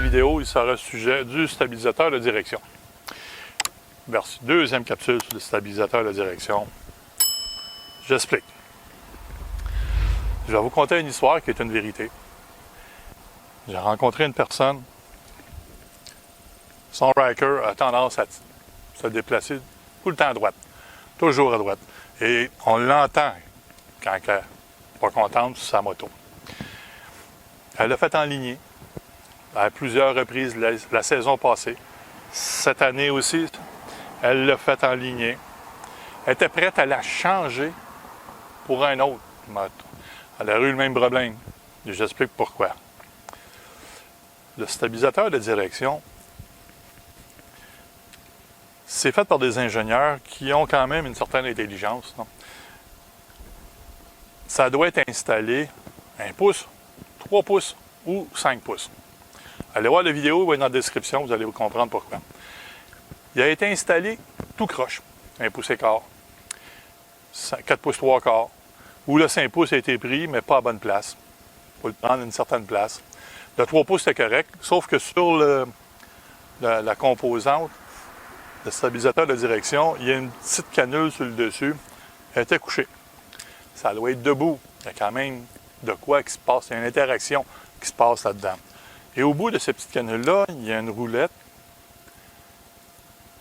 vidéo, il sera sujet du stabilisateur de direction. Deuxième capsule sur le stabilisateur de direction. J'explique. Je vais vous conter une histoire qui est une vérité. J'ai rencontré une personne, son riker a tendance à se déplacer tout le temps à droite, toujours à droite. Et on l'entend quand elle n'est pas contente sur sa moto. Elle l'a fait enligner à plusieurs reprises la saison passée. Cette année aussi, elle l'a fait enligner. Elle était prête à la changer pour un autre moto. Elle a eu le même problème. Et j'explique pourquoi. Le stabilisateur de direction, c'est fait par des ingénieurs qui ont quand même une certaine intelligence. Non? Ça doit être installé 1 pouce, 3 pouces ou 5 pouces. Allez voir la vidéo, dans la description, vous allez vous comprendre pourquoi. Il a été installé tout croche, 1 pouce et quart, 4 pouces 3 quarts, où le 5 pouces a été pris, mais pas à bonne place. Il faut le prendre à une certaine place. Le 3 pouces, c'est correct, sauf que sur la composante, le stabilisateur de direction, il y a une petite canule sur le dessus. Elle était couchée. Ça doit être debout. Il y a quand même de quoi qui se passe. Il y a une interaction qui se passe là-dedans. Et au bout de cette petite canule-là, il y a une roulette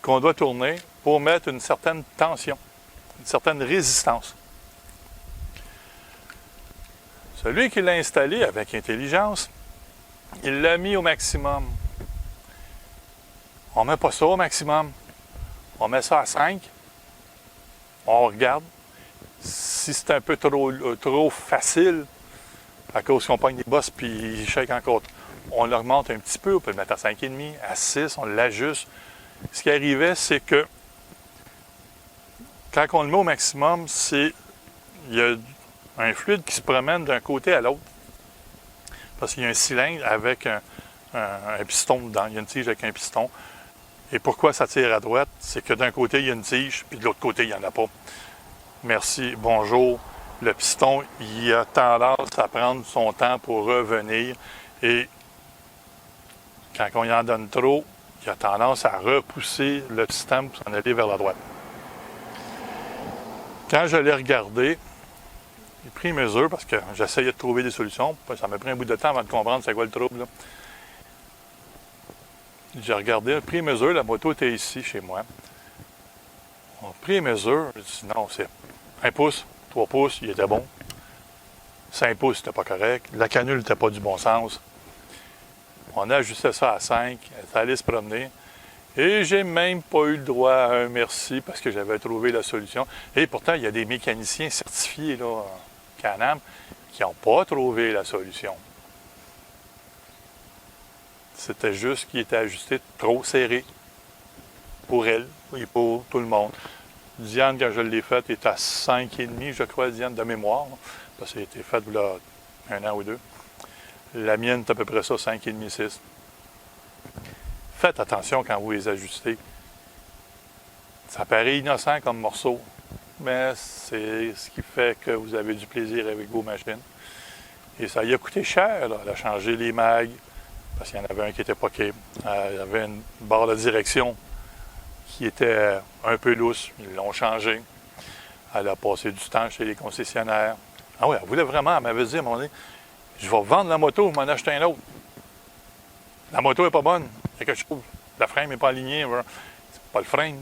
qu'on doit tourner pour mettre une certaine tension, une certaine résistance. Celui qui l'a installé avec intelligence, il l'a mis au maximum. On ne met pas ça au maximum. On met ça à 5. On regarde. Si c'est un peu trop facile, à cause qu'on pogne des bosses puis il shake encore, on l'augmente un petit peu. On peut le mettre à 5,5, à 6, on l'ajuste. Ce qui arrivait, c'est que quand on le met au maximum, il y a un fluide qui se promène d'un côté à l'autre. Parce qu'il y a un cylindre avec un piston dedans. Il y a une tige avec un piston. Et pourquoi ça tire à droite? C'est que d'un côté, il y a une tige, puis de l'autre côté, il n'y en a pas. Merci, bonjour. Le piston, il a tendance à prendre son temps pour revenir. Et quand on y en donne trop, il a tendance à repousser le système pour s'en aller vers la droite. Quand je l'ai regardé, j'ai pris mesure parce que j'essayais de trouver des solutions. Ça m'a pris un bout de temps avant de comprendre c'est quoi le trouble. Là. J'ai regardé, pris mesure, la moto était ici chez moi. On a pris mesure, j'ai dit non, c'est 1 pouce, 3 pouces, il était bon. 5 pouces, c'était pas correct. La canule n'était pas du bon sens. On a ajusté ça à 5, elle est allée se promener. Et j'ai même pas eu le droit à un merci parce que j'avais trouvé la solution. Et pourtant, il y a des mécaniciens certifiés, là, Can-Am, qui n'ont pas trouvé la solution. C'était juste qu'il était ajusté trop serré pour elle et pour tout le monde. Diane, quand je l'ai faite, est à 5,5, je crois, Diane, de mémoire. Parce qu'elle a été faite il y a 1 an ou 2. La mienne est à peu près ça, 5,5, 6. Faites attention quand vous les ajustez. Ça paraît innocent comme morceau, mais c'est ce qui fait que vous avez du plaisir avec vos machines. Et ça y a coûté cher, là. Elle a changé les mags, parce qu'il y en avait un qui était poqué. Il y avait une barre de direction qui était un peu lousse. Ils l'ont changé. Elle a passé du temps chez les concessionnaires. Ah oui, elle voulait vraiment, elle m'avait dit à un moment donné, je vais vendre la moto, je m'en acheter un autre. La moto n'est pas bonne. Il y a quelque chose. La frame n'est pas alignée. C'est pas le frame.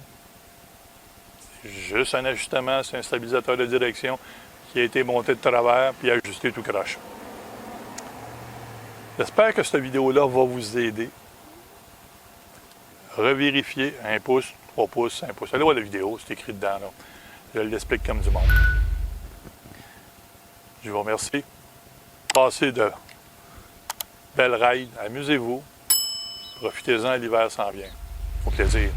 C'est juste un ajustement, c'est un stabilisateur de direction qui a été monté de travers puis ajusté tout croche. J'espère que cette vidéo-là va vous aider. Revérifiez 1 pouce, 3 pouces, 5 pouces. Allez voir la vidéo, c'est écrit dedans. Là. Je l'explique comme du monde. Je vous remercie. Passez de belles rides. Amusez-vous. Profitez-en, l'hiver s'en vient. Au plaisir.